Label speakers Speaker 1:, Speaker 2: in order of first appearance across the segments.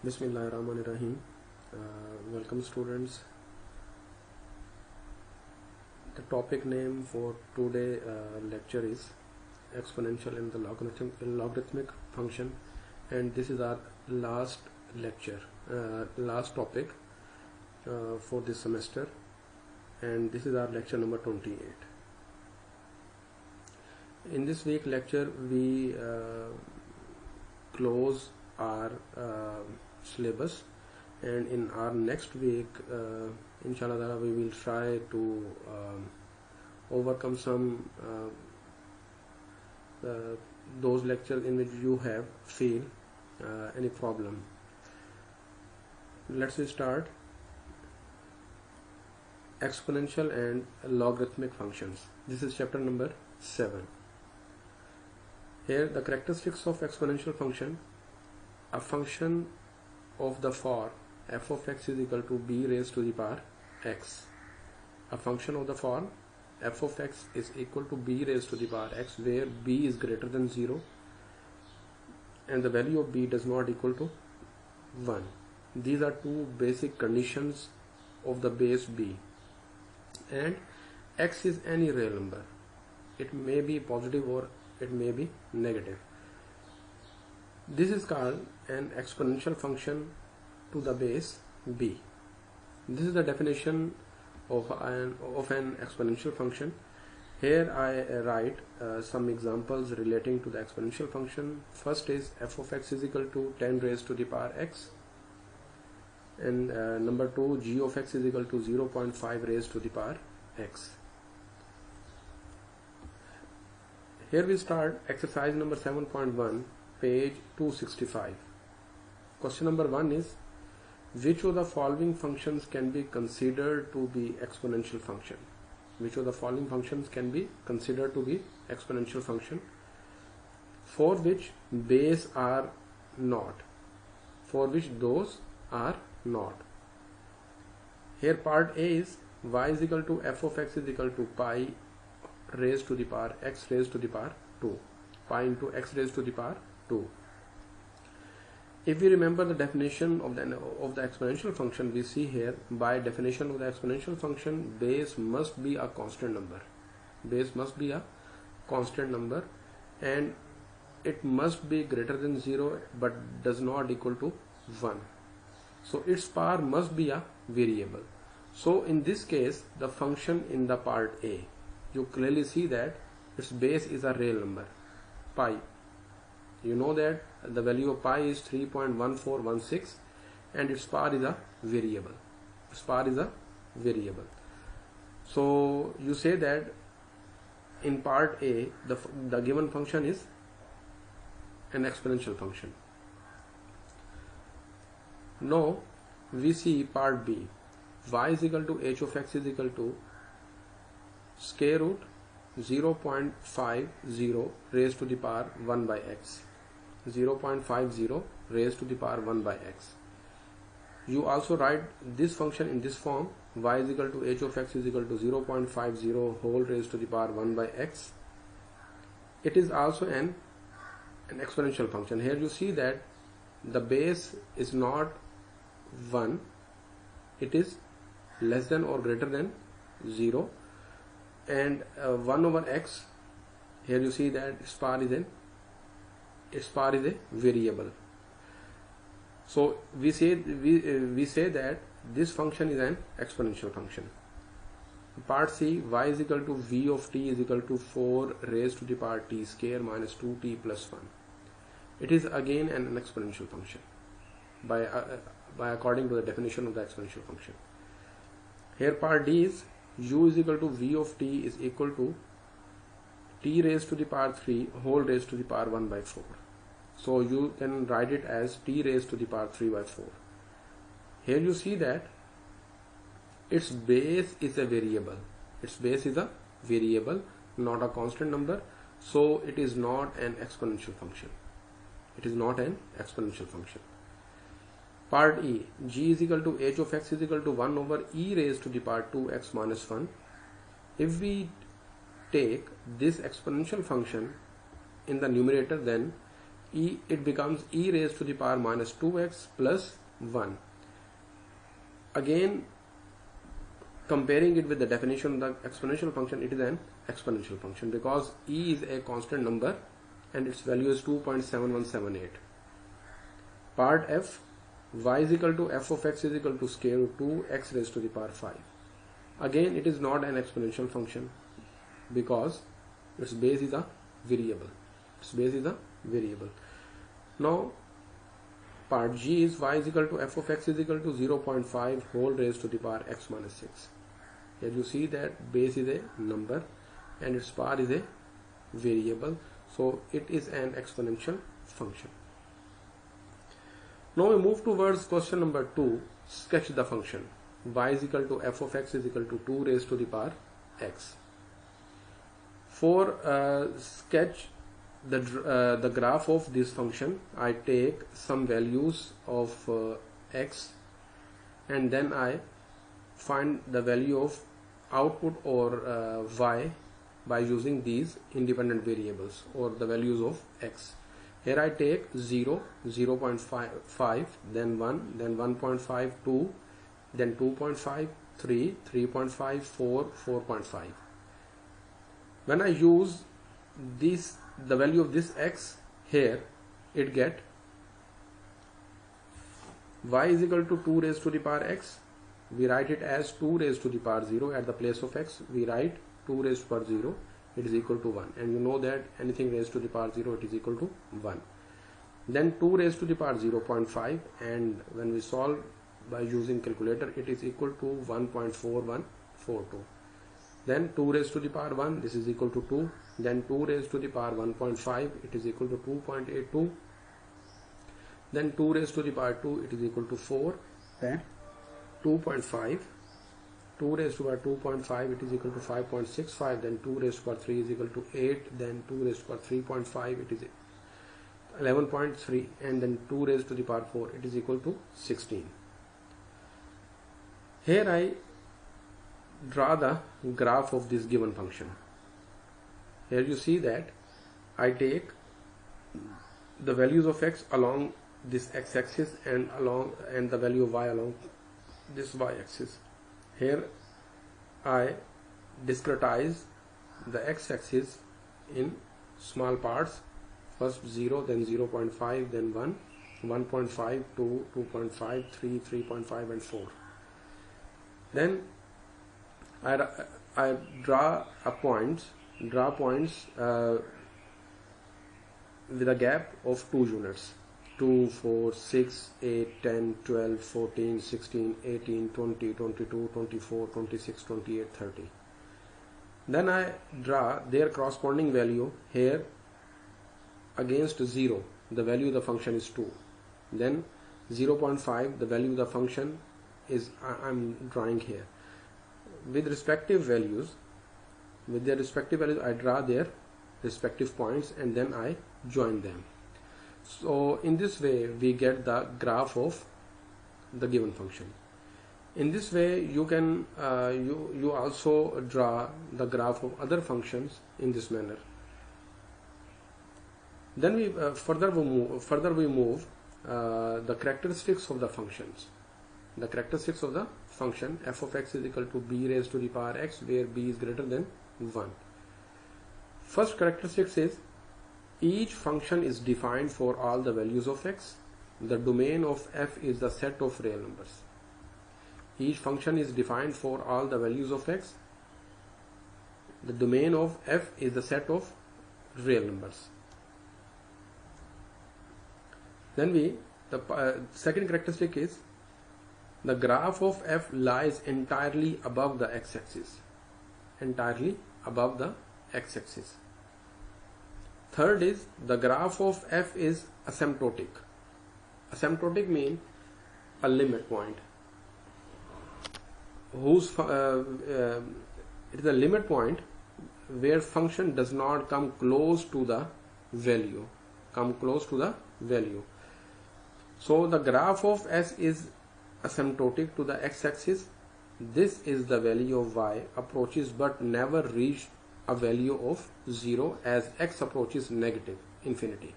Speaker 1: Bismillahirrahmanirrahim. Welcome students. The topic name for today lecture is exponential and the logarithmic function, and this is our last lecture, last topic for this semester, and this is our lecture number 28. In this week lecture we close our syllabus, and in our next week inshallah we will try to overcome some those lectures in which you have feel any problem. Let's start exponential and logarithmic functions. This is chapter number 7. Here the characteristics of exponential function: a function of the form f of x is equal to b raised to the power x. A function of the form f of x is equal to b raised to the power x where b is greater than 0 and the value of b does not equal to 1. These are two basic conditions of the base b, and x is any real number. It may be positive or it may be negative. This is called an exponential function to the base b. This is the definition of an exponential function. Here I write some examples relating to the exponential function. First is f of x is equal to 10 raised to the power x, and number 2, g of x is equal to 0.5 raised to the power x. Here we start exercise number 7.1, page 265. Question number 1 is, which of the following functions can be considered to be exponential function? Which of the following functions can be considered to be exponential function for which base are not, for which those are not? Here part A is y is equal to f of x is equal to pi raised to the power x raised to the power 2, pi into x raised to the power 2. If we remember the definition of the exponential function, we see here, by definition of the exponential function, base must be a constant number. Base must be a constant number, and it must be greater than 0 but does not equal to 1. So its power must be a variable. So in this case, the function in the part A, you clearly see that its base is a real number, pi. You know that the value of pi is 3.1416 and its power is a variable. Its power is a variable. So you say that in part A the given function is an exponential function. Now we see part B. Y is equal to h of x is equal to square root 0.50 raised to the power 1 by x. 0.50 raised to the power 1 by x. You also write this function in this form: y is equal to h of x is equal to 0.50 whole raised to the power 1 by x. It is also an exponential function. Here you see that the base is not 1, it is less than or greater than 0, and 1 over x, here you see that its power is a variable. So we say that this function is an exponential function. Part C, y is equal to v of t is equal to 4 raised to the power t square minus 2t plus 1. It is again an exponential function by according to the definition of the exponential function. Here part D is u is equal to v of t is equal to t raised to the power 3 whole raised to the power 1 by 4. So you can write it as t raised to the power 3 by 4. Here you see that its base is a variable. Its base is a variable, not a constant number. So it is not an exponential function. It is not an exponential function. Part E, g is equal to h of x is equal to 1 over e raised to the power 2x minus 1. If we take this exponential function in the numerator, then it becomes e raised to the power minus 2x plus 1. Again, comparing it with the definition of the exponential function, it is an exponential function because e is a constant number and its value is 2.7178. Part F, y is equal to f of x is equal to square root 2x raised to the power 5. Again, it is not an exponential function because its base is a variable. Now, part G is y is equal to f of x is equal to 0.5 whole raised to the power x minus 6. Here you see that base is a number and its power is a variable, so it is an exponential function. Now we move towards question number 2. Sketch the function y is equal to f of x is equal to 2 raised to the power x. For sketch the graph of this function, I take some values of x and then I find the value of output or y by using these independent variables or the values of x. Here I take 0, 0.5, then 1, then 1.5, 2, then 2.5, 3, 3.5, 4, 4.5. When I use this, the value of this x here, it get y is equal to 2 raised to the power x. We write it as 2 raised to the power 0. At the place of x, we write 2 raised to the power 0. It is equal to 1, and you know that anything raised to the power 0, it is equal to 1. Then 2 raised to the power 0.5, and when we solve by using calculator, it is equal to 1.4142. Then 2 raised to the power 1, this is equal to 2. Then 2 raised to the power 1.5, it is equal to 2.82. Then 2 raised to the power 2, it is equal to 4. Then 2.5. 2 raised to the power 2.5, it is equal to 5.65. Then 2 raised to the power 3 is equal to 8. Then 2 raised to the power 3.5, it is 11.3. And then 2 raised to the power 4, it is equal to 16. Here I draw the graph of this given function. Here you see that I take the values of x along this x-axis and the value of y along this y-axis. Here I discretize the x-axis in small parts. First 0, then 0.5, then 1, 1.5, 2, 2.5, 3, 3.5 and 4. Then I draw points with a gap of 2 units. 2, 4, 6, 8, 10, 12, 14, 16, 18, 20, 22, 24, 26, 28, 30. Then I draw their corresponding value here against 0. The value of the function is 2. Then 0.5, the value of the function is I'm drawing here. With their respective values, I draw their respective points and then I join them. So in this way we get the graph of the given function. In this way you can you also draw the graph of other functions in this manner. Then we further move the characteristics of the functions. The characteristics of the function f of x is equal to b raised to the power x, where b is greater than 1. First characteristics is each function is defined for all the values of x. The domain of f is the set of real numbers. Each function is defined for all the values of x. The domain of f is the set of real numbers. Then the second characteristic is the graph of f lies entirely above the x-axis. Third is the graph of f is asymptotic. Asymptotic means a limit point. It is a limit point where function does not come close to the value. So the graph of s is asymptotic to the x-axis. This is the value of y approaches but never reach a value of 0 as x approaches negative infinity.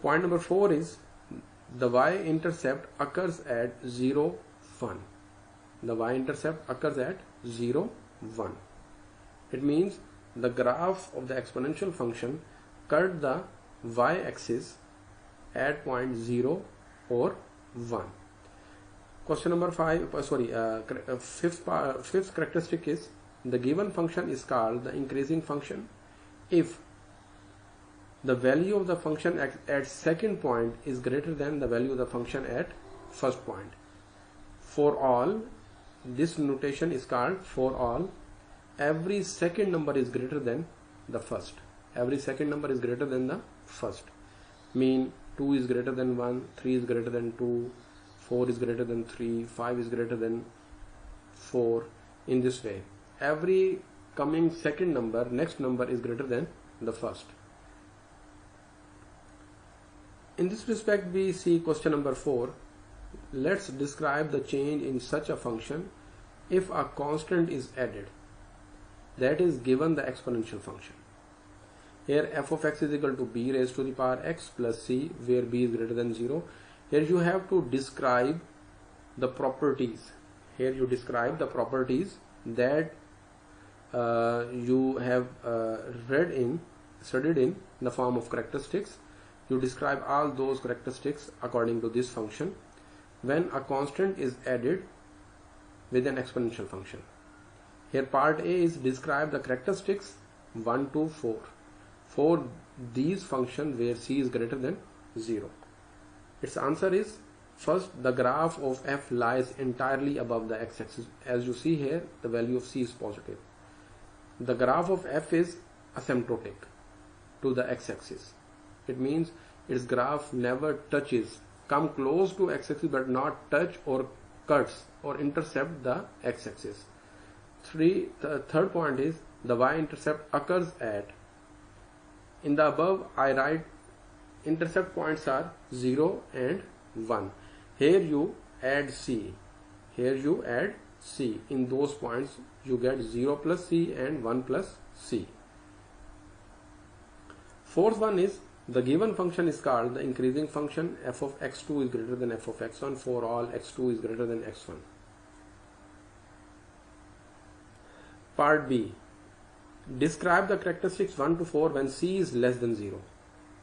Speaker 1: Point number 4 is the y-intercept occurs at 0, 1. The y-intercept occurs at 0, 1. It means the graph of the exponential function cut the y-axis at point 0 or 1. Question number 5, fifth characteristic is the given function is called the increasing function if the value of the function at second point is greater than the value of the function at first point. For all, this notation is called for all. Every second number is greater than the first. Every second number is greater than the first. Mean 2 is greater than 1, 3 is greater than 2, 4 is greater than 3, 5 is greater than 4. In this way, every coming second number, next number is greater than the first. In this respect, we see question number 4. Let's describe the change in such a function if a constant is added, that is given the exponential function. Here f of x is equal to b raised to the power x plus c, where b is greater than 0. Here you have to describe the properties. Here you describe the properties that you have studied in the form of characteristics. You describe all those characteristics according to this function when a constant is added with an exponential function. Here part A is describe the characteristics 1 to 4 for these functions where c is greater than 0. Its answer is, first, the graph of f lies entirely above the x-axis. As you see here, the value of c is positive. The graph of f is asymptotic to the x-axis. It means its graph never touches, come close to x-axis but not touch or cuts or intercept the x-axis. The third point is the y-intercept occurs at. In the above, I write intercept points are 0 and 1. Here you add c. Here you add c. In those points, you get 0 plus c and 1 plus c. Fourth one is the given function is called the increasing function. F of x2 is greater than f of x1 for all x2 is greater than x1. Part B. Describe the characteristics 1 to 4 when c is less than 0.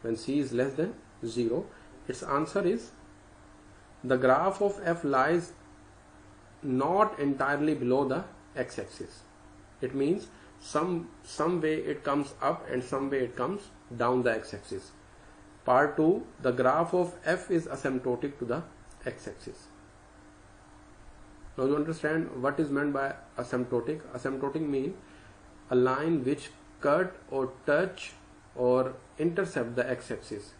Speaker 1: When c is less than 0, its answer is the graph of f lies not entirely below the x-axis. It means some way it comes up and some way it comes down the x-axis. Part 2, the graph of f is asymptotic to the x-axis. Now you understand what is meant by asymptotic. Asymptotic means a line which cut or touch or intercept the x-axis.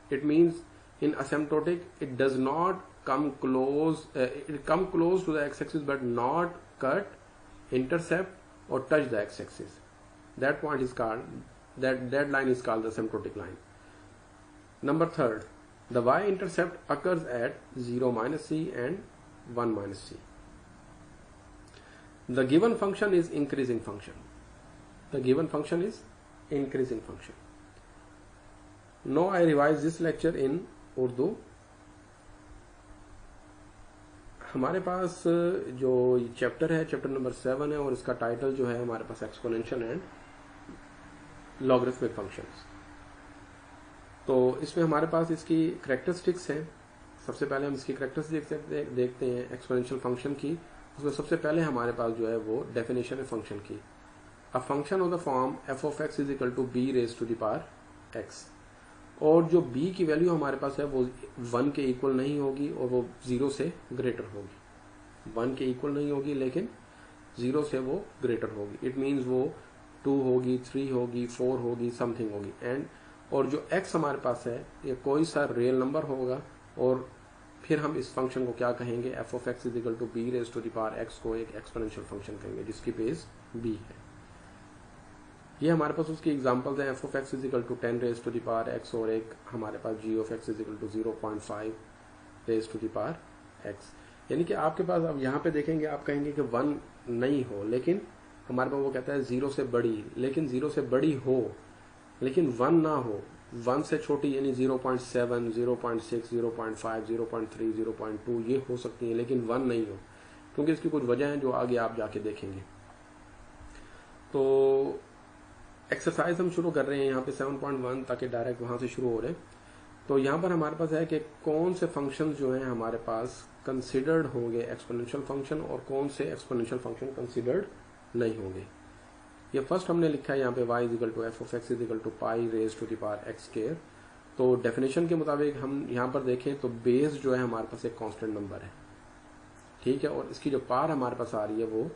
Speaker 1: It means in asymptotic it does not come close, it come close to the x-axis but not cut, intercept or touch the x-axis. That point is called, that line is called the asymptotic line. Number 3, the y-intercept occurs at 0 minus c and 1 minus c. The given function is increasing function. The given function is increasing function. Now I revise this lecture in Urdu. हमारे पास जो chapter है, chapter number 7 है और इसका title जो है हमारे पास exponential and logarithmic functions. तो इसमें हमारे पास इसकी करैक्टरिस्टिक्स हैं। सबसे पहले हम इसकी करैक्टरिस्टिक्स देखते हैं एक्सपोनेंशियल फंक्शन की। उसमें सबसे पहले हमारे पास जो है वो डेफिनेशन है फंक्शन की। A function of the form f of x is equal to b raise to the power x, और जो b की वैल्यू हमारे पास है वो 1 के इक्वल नहीं होगी और वो 0 से ग्रेटर होगी। 1 के इक्वल नहीं होगी लेकिन 0 से वो ग्रेटर होगी। इट मीन्स वो 2 होगी, 3 होगी, 4 होगी, समथिंग होगी। एंड और जो x हमारे पास है ये कोई सा रियल नंबर होगा और फिर हम इस फंक्शन को क्या कहेंगे, f of x is equal to b raise to the power x को एक एक्सपोनेंशियल फंक्शन कहेंगे जिसकी बेस b है। ये हमारे पास उसकी एग्जांपल्स हैं। F of x is equal to 10 raise to the power x और एक हमारे पास g of x is equal to 0.5 raise to the power x. यानी कि आपके पास अब यहाँ पे देखेंगे आप कहेंगे कि 1 नहीं हो, लेकिन हमारे पास वो कहता है 0 से बड़ी, लेकिन 0 से बड़ी हो लेकिन 1 ना हो। 1 से छोटी यानी 0.7, 0.6, 0.5, 0.3, 0.2 ये हो सकती हैं, लेकिन 1 नहीं हो, क्योंकि इसकी कुछ वजह है जो आगे आप जाके देखेंगे। तो एक्सरसाइज हम शुरू कर रहे हैं यहाँ पे 7.1 ताकि डायरेक्ट वहां से शुरू हो रहे हैं। तो यहाँ पर हमारे पास है कि कौन से फंक्शंस जो हैं हमारे पास कंसिडर्ड होंगे एक्सपोनेंशियल फंक्शन और कौन से एक्सपोनेंशियल फंक्शन कंसिडर्ड नहीं होंगे। ये फर्स्ट हमने लिखा है यहाँ पे y equal to f of x equal to pi raise to the power x square. तो डेफिनेशन के मुताबिक हम यहाँ पर देखें तो बेस जो है हमारे पास एक कांस्टेंट नंबर है, ठीक है, और इसकी जो पावर हमारे पास आ रही है वो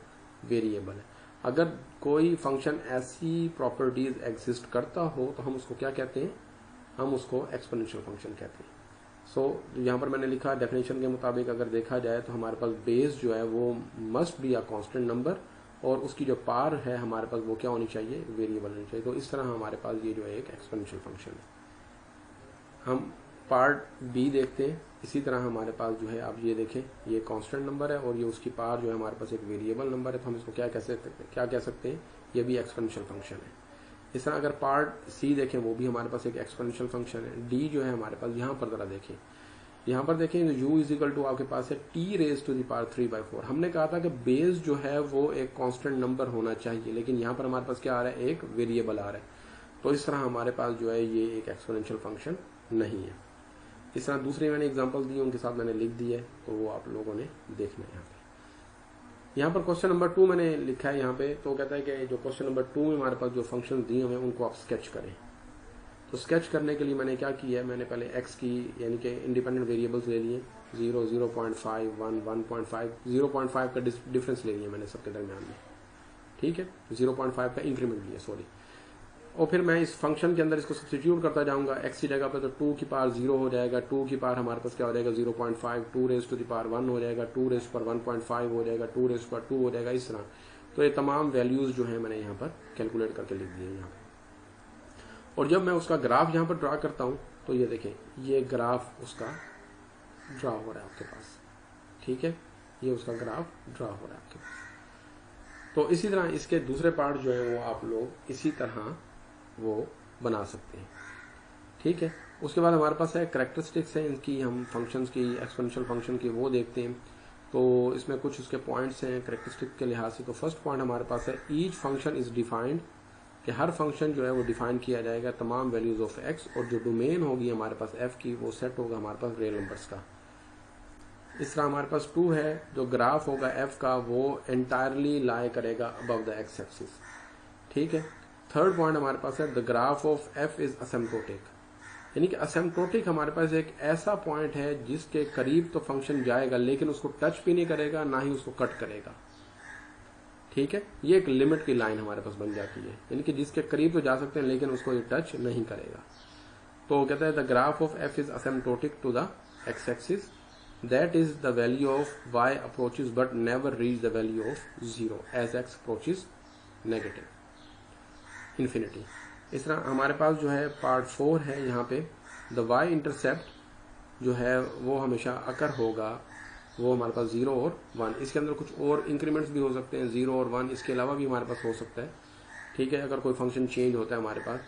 Speaker 1: वेरिएबल है। अगर कोई फंक्शन ऐसी प्रॉपर्टीज एग्जिस्ट करता हो तो हम उसको क्या कहते हैं, हम उसको एक्सपोनेंशियल फंक्शन कहते हैं। सो यहाँ पर मैंने लिखा डेफिनेशन के मुताबिक अगर देखा जाए तो हमारे पास बेस जो है वो must be a constant number और उसकी जो पावर है हमारे पास वो क्या होनी चाहिए, वेरिएबल होनी चाहिए। तो इस तरह हमारे पास ये जो है एक एक्सपोनेंशियल फंक्शन है। हम पार्ट बी देखते हैं। इसी तरह हमारे पास जो है आप ये देखें ये कांस्टेंट नंबर है और ये उसकी पावर जो है हमारे पास एक वेरिएबल नंबर है, तो हम इसको क्या कह सकते हैं, ये भी एक्सपोनेंशियल फंक्शन है। इस तरह अगर पार्ट सी देखें वो भी हमारे पास एक एक्सपोनेंशियल फंक्शन है। डी जो है हमारे पास यहाँ पर जरा देखें, यहाँ पर देखें u इज इक्वल टू आपके पास है t raise to the power 3/4। हमने कहा था कि बेस जो है वो एक कांस्टेंट नंबर होना चाहिए, लेकिन यहाँ पर हमारे पास क्या आ रहा है, एक वेरिएबल आ रहा है। तो इस तरह हमारे पास जो है ये एक एक्सपोनेंशियल फंक्शन नहीं है। इस तरह दूसरी मैंने एग्जांपल दी, उनके साथ मैंने लिख दिया है, तो वो आप लोगों ने देखना है। यहाँ पर क्वेश्चन नंबर 2 मैंने लिखा है यहाँ पे। तो कहता है कि जो क्वेश्चन नंबर 2 में हमारे पास जो फंक्शन दिए हुए हैं उनको आप स्केच करें। तो स्केच करने के लिए मैंने क्या किया है, मैंने पहले x की यानी कि इंडिपेंडेंट वेरिएबल्स ले लिए 0, 0.5, 1, 1.5, 0.5 का डिफरेंस ले लिया मैंने सबके दरमियान में, ठीक है, 0.5 का इंक्रीमेंट लिया, सॉरी। और फिर मैं इस फंक्शन के अंदर इसको सब्स्टिट्यूट करता जाऊंगा x की जगह पर, तो 2 की पावर 0 हो जाएगा, 2 की पावर हमारे पास क्या हो जाएगा 0.5, 2 रेज टू द पावर 1 हो जाएगा, 2 रेज पर 1.5 हो जाएगा, 2 रेज पर 2 हो जाएगा, इस तरह। तो ये तमाम वैल्यूज जो है मैंने यहाँ पर कैलकुलेट करके लिख दिए यहाँ पर। और जब मैं उसका ग्राफ यहाँ पर ड्रा करता हूँ तो ये देखें ये ग्राफ उसका ड्रा हो रहा है आपके पास, ठीक है, ये उसका ग्राफ ड्रा हो रहा है आपके पास। तो इसी तरह इसके दूसरे पार्ट जो है वो आप लोग इसी तरह वो बना सकते हैं, ठीक है। उसके बाद हमारे पास है कैरेक्टरिस्टिक्स है इनकी, हम फंक्शंस की एक्सपोनेंशियल फंक्शन की वो देखते हैं। तो इसमें कुछ उसके पॉइंट्स हैं कैरेक्टरिस्टिक के लिहाज से। तो फर्स्ट पॉइंट हमारे पास है ईच फंक्शन इज डिफाइंड, कि हर फंक्शन जो है वो डिफाइन किया जाएगा तमाम वैल्यूज ऑफ एक्स, और जो डोमेन होगी हमारे पास एफ की वो सेट होगा हमारे पास रियल नंबर्स का। इस तरह हमारे पास 2 है, जो ग्राफ होगा एफ का वो एंटायरली लाई करेगा अबव द एक्स एक्सिस, ठीक है। थर्ड पॉइंट हमारे पास है the graph of f is asymptotic, यानी कि असिम्प्टोटिक हमारे पास एक ऐसा पॉइंट है जिसके करीब तो फंक्शन जाएगा लेकिन उसको टच भी नहीं करेगा ना ही उसको कट करेगा, ठीक है। ये एक लिमिट की लाइन हमारे पास बन जाती है, यानी कि जिसके करीब तो जा सकते हैं लेकिन उसको ये टच नहीं करेगा। तो कहता है the graph of f is asymptotic to the x axis, that is the value of y approaches but never reach the value of 0 as x approaches negative infinity. इस तरह हमारे पास जो है पार्ट 4 है, यहाँ पे द वाई इंटरसेप्ट जो है वो हमेशा अकर होगा, वो हमारे पास 0 और 1। इसके अंदर कुछ और इंक्रीमेंट्स भी हो सकते हैं 0 और 1, इसके अलावा भी हमारे पास हो सकता है, ठीक है। अगर कोई फंक्शन चेंज होता है हमारे पास,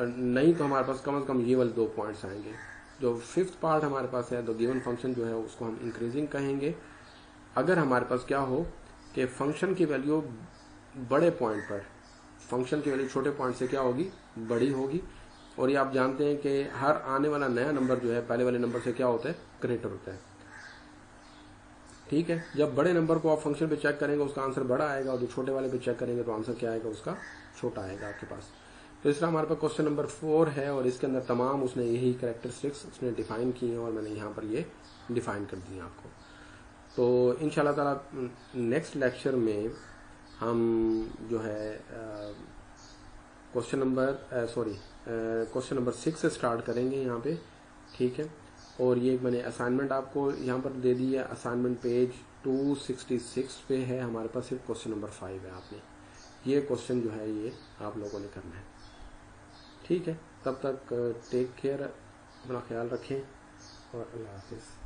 Speaker 1: नहीं तो हमारे पास कम से कम ये वाले 2 पॉइंट्स आएंगे। जो 5th पार्ट हमारे पास है, तो गिवन फंक्शन जो है उसको हम इंक्रीजिंग कहेंगे। अगर हमारे पास क्या हो कि फंक्शन की वैल्यू बड़े पॉइंट पर, फंक्शन की वैल्यू छोटे पॉइंट से क्या होगी, बड़ी होगी। और ये आप जानते हैं कि हर आने वाला नया नंबर जो है पहले वाले नंबर से क्या होता है, ग्रेटर होता है, ठीक है। जब बड़े नंबर को आप फंक्शन पे चेक करेंगे उसका आंसर बड़ा आएगा, और जो छोटे वाले पे चेक करेंगे तो आंसर क्या आएगा, उसका छोटा आएगा आपके पास। तो इस तरह हमारे पास क्वेश्चन नंबर 4 है और इसके अंदर तमाम उसने यही कैरेक्टरिस्टिक्स उसने डिफाइन की हैं और मैंने यहाँ पर ये डिफाइन कर दिए आपको। तो इंशाल्लाह ताला नेक्स्ट लेक्चर में हम जो है क्वेश्चन नंबर 6 से स्टार्ट करेंगे यहाँ पे, ठीक है। और ये मैंने असाइनमेंट आपको यहाँ पर दे दी है, असाइनमेंट पेज 266 पे है हमारे पास, सिर्फ क्वेश्चन नंबर 5 है। आपने ये क्वेश्चन जो है ये आप लोगों ने करना है, ठीक है। तब तक टेक केयर, अपना ख्याल रखें और अल्लाह हाफिज़।